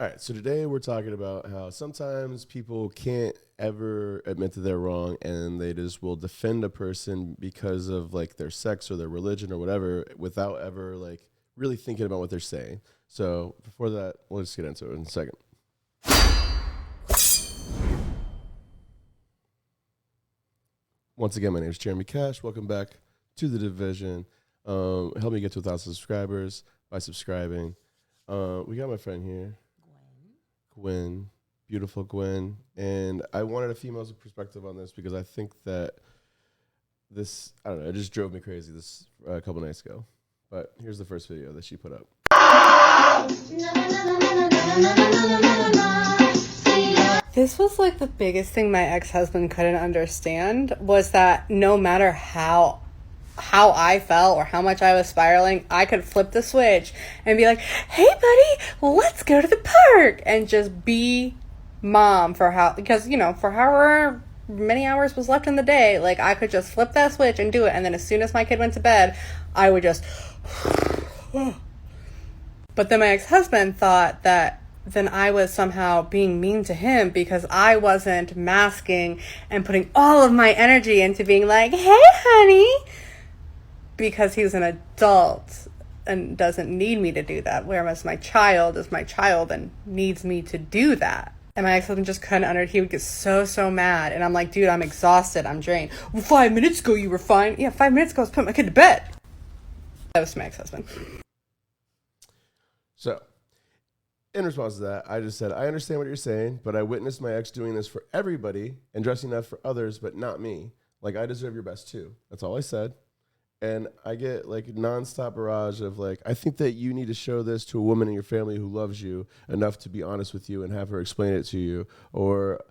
All right, so today we're talking about how sometimes people can't ever admit that they're wrong and they just will defend a person because of like their sex or their religion or whatever without ever like really thinking about what they're saying. So before that, we'll just get into it in a second. Once again, my name is Jeremy Cash. Welcome back to The Division. Help me get to 1,000 subscribers by subscribing. We got my friend here. Gwen, beautiful Gwen, and I wanted a female's perspective on this because I think that this, I don't know, it just drove me crazy this a couple nights ago. But here's the first video that she put up. This was like the biggest thing my ex-husband couldn't understand was that no matter how I felt or how much I was spiraling, I could flip the switch and be like, hey buddy, let's go to the park, and just be mom for however many hours was left in the day. Like, I could just flip that switch and do it, and then as soon as my kid went to bed, I would just but then my ex-husband thought that then I was somehow being mean to him because I wasn't masking and putting all of my energy into being like, hey honey, because he's an adult and doesn't need me to do that, whereas my child is my child and needs me to do that. And my ex-husband just couldn't he would get so mad, and I'm like, dude, I'm exhausted, I'm drained. Well, 5 minutes ago you were fine. Yeah, 5 minutes ago I was putting my kid to bed. That was my ex-husband. So, in response to that, I just said, I understand what you're saying, but I witnessed my ex doing this for everybody and dressing up for others, but not me. Like, I deserve your best too. That's all I said. And I get like nonstop barrage of like, I think that you need to show this to a woman in your family who loves you enough to be honest with you and have her explain it to you. Or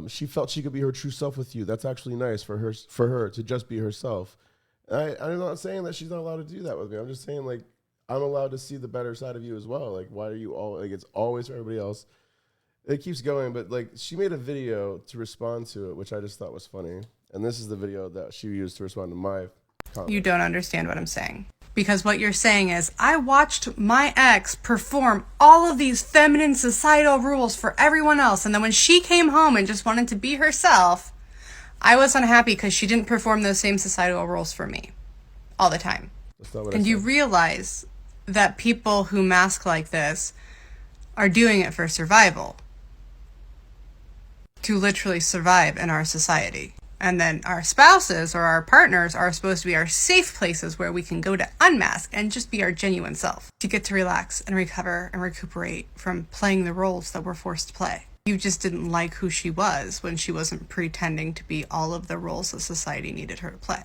she felt she could be her true self with you. That's actually nice for her to just be herself. I'm not saying that she's not allowed to do that with me. I'm just saying like, I'm allowed to see the better side of you as well. Like, why are you all like, it's always for everybody else. It keeps going, but like she made a video to respond to it, which I just thought was funny. And this is the video that she used to respond to my comment. You don't understand what I'm saying. Because what you're saying is, I watched my ex perform all of these feminine societal rules for everyone else, and then when she came home and just wanted to be herself, I was unhappy because she didn't perform those same societal rules for me all the time. That's not what And you realize that people who mask like this are doing it for survival. To literally survive in our society. And then our spouses or our partners are supposed to be our safe places where we can go to unmask and just be our genuine self. To get to relax and recover and recuperate from playing the roles that we're forced to play. You just didn't like who she was when she wasn't pretending to be all of the roles that society needed her to play.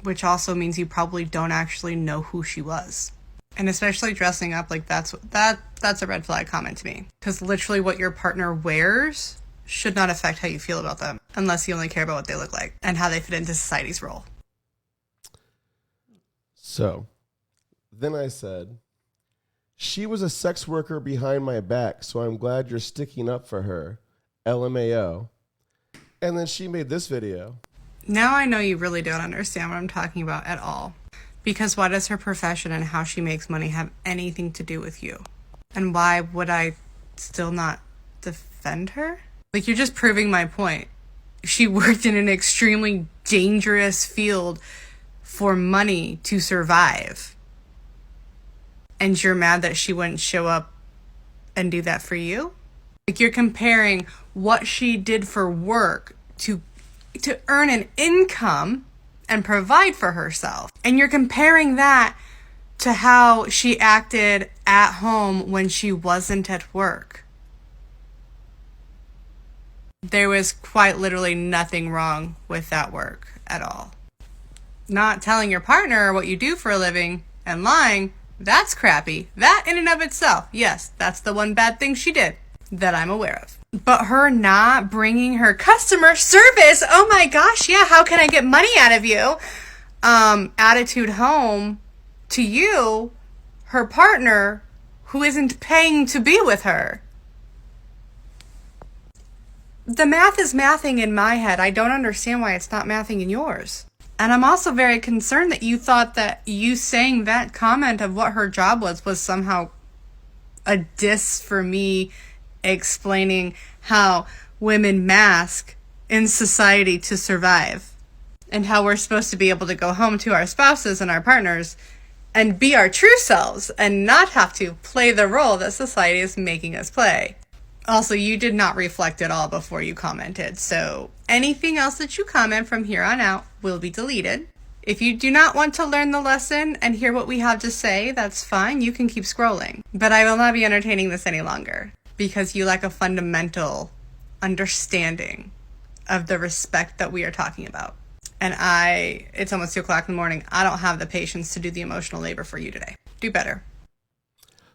Which also means you probably don't actually know who she was. And especially dressing up like that's a red flag comment to me. Because literally what your partner wears should not affect how you feel about them, unless you only care about what they look like and how they fit into society's role. So, then I said, she was a sex worker behind my back, so I'm glad you're sticking up for her. LMAO. And then she made this video. Now I know you really don't understand what I'm talking about at all. Because why does her profession and how she makes money have anything to do with you? And why would I still not defend her? Like, you're just proving my point. She worked in an extremely dangerous field for money to survive. And you're mad that she wouldn't show up and do that for you? Like, you're comparing what she did for work to earn an income and provide for herself. And you're comparing that to how she acted at home when she wasn't at work. There was quite literally nothing wrong with that work at all. Not telling your partner what you do for a living and lying, that's crappy. That in and of itself, yes, that's the one bad thing she did that I'm aware of. But her not bringing her customer service, oh my gosh, yeah, how can I get money out of you? Attitude home to you, her partner, who isn't paying to be with her. The math is mathing in my head. I don't understand why it's not mathing in yours. And I'm also very concerned that you thought that you saying that comment of what her job was somehow a diss for me explaining how women mask in society to survive and how we're supposed to be able to go home to our spouses and our partners and be our true selves and not have to play the role that society is making us play. Also, you did not reflect at all before you commented, so anything else that you comment from here on out will be deleted. If you do not want to learn the lesson and hear what we have to say, that's fine, you can keep scrolling. But I will not be entertaining this any longer, because you lack a fundamental understanding of the respect that we are talking about. And it's almost 2 o'clock in the morning. I don't have the patience to do the emotional labor for you today. Do better.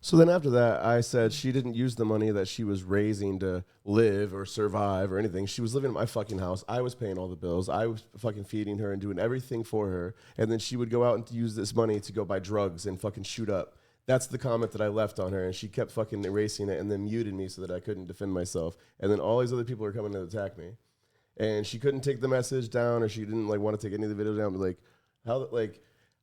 So then after that, I said she didn't use the money that she was raising to live or survive or anything. She was living in my fucking house. I was paying all the bills. I was fucking feeding her and doing everything for her. And then she would go out and use this money to go buy drugs and fucking shoot up. That's the comment that I left on her. And she kept fucking erasing it and then muted me so that I couldn't defend myself. And then all these other people are coming to attack me. And she couldn't take the message down, or she didn't like want to take any of the videos down. But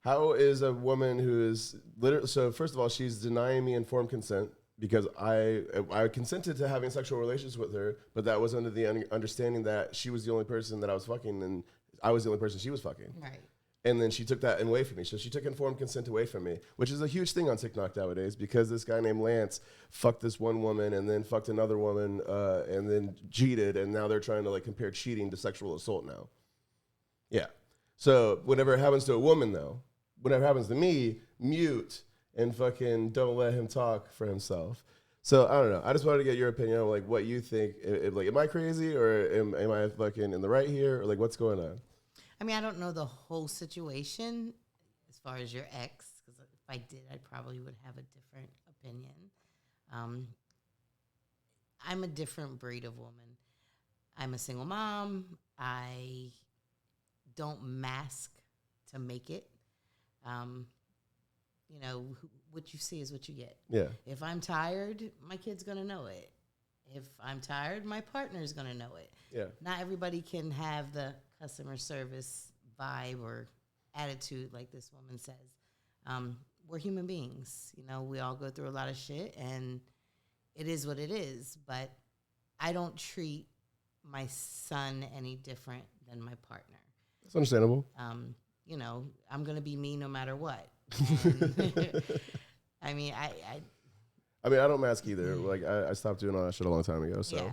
how is a woman who is literally, so first of all, she's denying me informed consent because I consented to having sexual relations with her, but that was under the understanding that she was the only person that I was fucking and I was the only person she was fucking. Right. And then she took that away from me. So she took informed consent away from me, which is a huge thing on TikTok nowadays because this guy named Lance fucked this one woman and then fucked another woman and then cheated. And now they're trying to like compare cheating to sexual assault now. Yeah. So whenever it happens to a woman though, whenever it happens to me, mute and fucking don't let him talk for himself. So I don't know. I just wanted to get your opinion on like what you think. Like, am I crazy or am I fucking in the right here or like what's going on? I mean, I don't know the whole situation as far as your ex, because if I did, I probably would have a different opinion. I'm a different breed of woman. I'm a single mom. I don't mask to make it. What you see is what you get. Yeah. If I'm tired, my kid's going to know it. If I'm tired, my partner's going to know it. Yeah. Not everybody can have the customer service vibe or attitude like this woman says. We're human beings. We all go through a lot of shit, and it is what it is. But I don't treat my son any different than my partner. That's understandable. I'm going to be me no matter what. And I mean, I don't mask either. Like I stopped doing all that shit a long time ago. So yeah.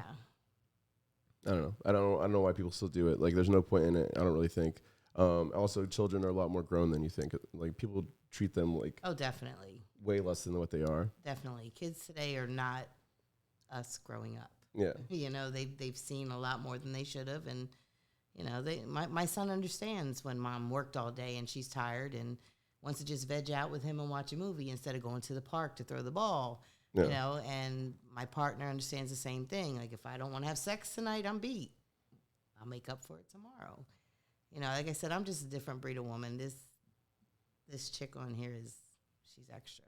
I don't know. I don't know why people still do it. Like there's no point in it. I don't really think. Also, children are a lot more grown than you think. Like people treat them like definitely way less than what they are. Definitely, kids today are not us growing up. Yeah. They've seen a lot more than they should have, and my son understands when mom worked all day and she's tired and wants to just veg out with him and watch a movie instead of going to the park to throw the ball. Yeah. And my partner understands the same thing. Like, if I don't want to have sex tonight, I'm beat. I'll make up for it tomorrow. Like I said, I'm just a different breed of woman. This chick on here she's extra.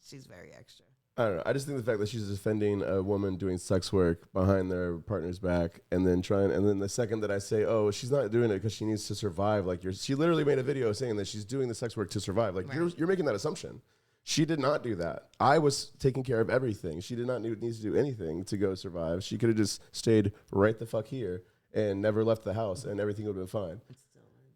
She's very extra. I don't know. I just think the fact that she's defending a woman doing sex work behind their partner's back and then the second that I say, oh, she's not doing it because she needs to survive. Like she literally made a video saying that she's doing the sex work to survive. Like right. you're making that assumption. She did not do that. I was taking care of everything. She did not need to do anything to go survive. She could have just stayed right the fuck here and never left the house and everything would have been fine.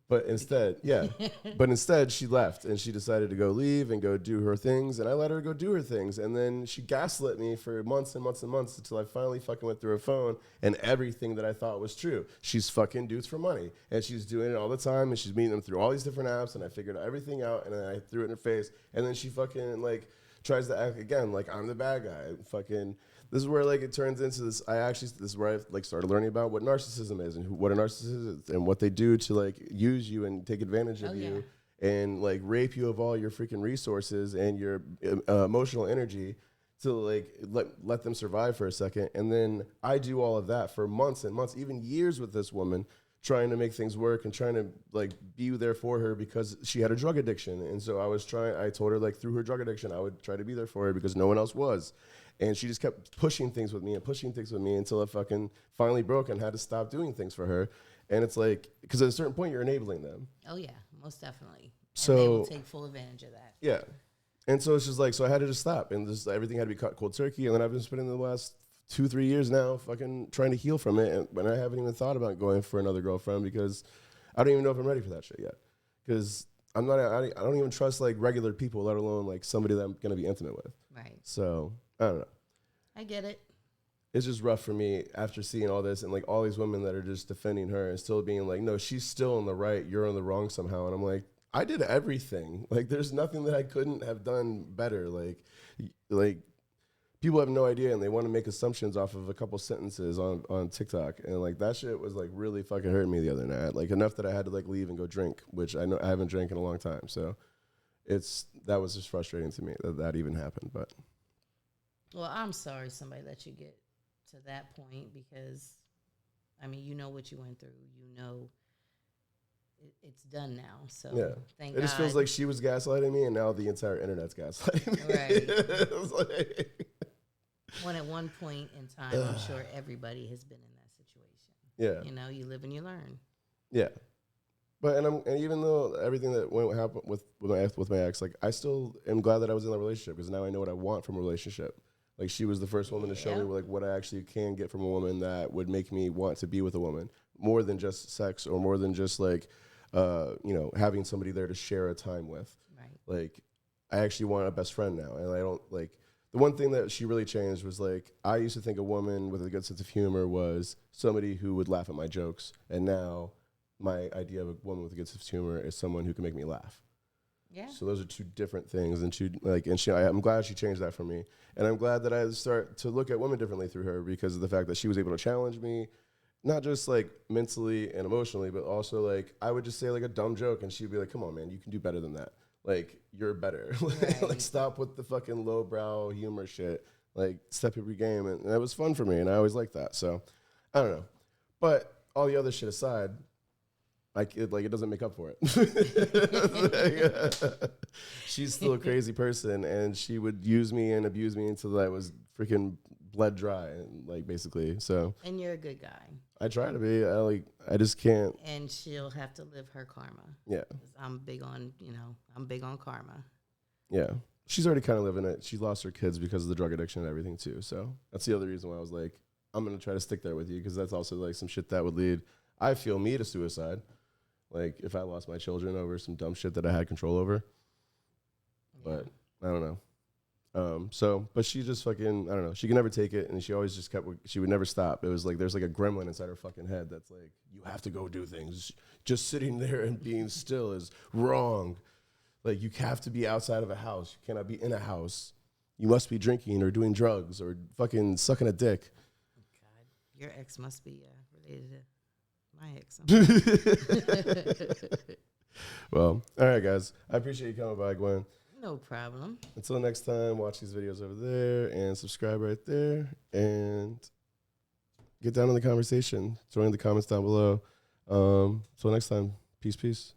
But instead, she left and she decided to go leave and go do her things. And I let her go do her things. And then she gaslit me for months and months and months until I finally fucking went through her phone and everything that I thought was true. She's fucking dudes for money. And she's doing it all the time. And she's meeting them through all these different apps. And I figured everything out. And then I threw it in her face. And then she fucking like tries to act again like I'm the bad guy. Fucking. This is where like it turns into this. This is where I like started learning about what narcissism is and what a narcissist is and what they do to like use you and take advantage of you and like rape you of all your freaking resources and your emotional energy to like let them survive for a second. And then I do all of that for months and months, even years with this woman, trying to make things work and trying to like be there for her because she had a drug addiction. And so I told her like through her drug addiction, I would try to be there for her because no one else was. And she just kept pushing things with me until I fucking finally broke and had to stop doing things for her. And it's like, because at a certain point, you're enabling them. Oh, yeah, most definitely. So and they will take full advantage of that. Yeah. And so it's just like, so I had to just stop, and just everything had to be cut cold turkey. And then I've been spending the last 2-3 years now fucking trying to heal from it. And when I haven't even thought about going for another girlfriend because I don't even know if I'm ready for that shit yet. Because I don't even trust like regular people, let alone like somebody that I'm going to be intimate with. Right. So I don't know. I get it. It's just rough for me after seeing all this and like all these women that are just defending her and still being like, no, she's still in the right. You're in the wrong somehow. And I'm like, I did everything. Like, there's nothing that I couldn't have done better. Like people have no idea, and they want to make assumptions off of a couple sentences on TikTok, and like that shit was like really fucking hurting me the other night. Like enough that I had to like leave and go drink, which I know I haven't drank in a long time. So that was just frustrating to me that even happened. But well, I'm sorry somebody let you get to that point because, I mean, you know what you went through. You know. It's done now, so yeah. thank God. It just feels like she was gaslighting me, and now the entire internet's gaslighting me. Right. Like when at one point in time, I'm sure everybody has been in that situation. Yeah. You know, you live and you learn. Yeah. But and even though everything that happened with my ex, like I still am glad that I was in that relationship because now I know what I want from a relationship. Like she was the first woman to show me like what I actually can get from a woman that would make me want to be with a woman more than just sex or more than just like having somebody there to share a time with. Right. Like I actually want a best friend now, and I don't like. The one thing that she really changed was like I used to think a woman with a good sense of humor was somebody who would laugh at my jokes, and now my idea of a woman with a good sense of humor is someone who can make me laugh. Yeah. So those are two different things, and I'm glad she changed that for me, and I'm glad that I start to look at women differently through her because of the fact that she was able to challenge me, not just like mentally and emotionally, but also like I would just say like a dumb joke, and she'd be like, "Come on, man, you can do better than that. Like you're better. Right. Like stop with the fucking lowbrow humor shit. Like step up your game." And it was fun for me, and I always liked that. So I don't know, but all the other shit aside. It doesn't make up for it. She's still a crazy person, and she would use me and abuse me until I was freaking bled dry, and like basically. So. And you're a good guy. I try to be. I just can't. And she'll have to live her karma. Yeah. I'm big on karma. Yeah. She's already kind of living it. She lost her kids because of the drug addiction and everything too. So that's the other reason why I was like, I'm gonna try to stick there with you because that's also like some shit that would lead. I feel me to suicide. Like, if I lost my children over some dumb shit that I had control over. Yeah. But, I don't know. But she just fucking, I don't know. She could never take it, and she always just she would never stop. It was like, there's like a gremlin inside her fucking head that's like, you have to go do things. Just sitting there and being still is wrong. Like, you have to be outside of a house. You cannot be in a house. You must be drinking or doing drugs or fucking sucking a dick. God, your ex must be related to my ex. Well, all right, guys. I appreciate you coming by, Gwen. No problem. Until next time, watch these videos over there and subscribe right there and get down in the conversation. Join the comments down below. Until next time, peace, peace.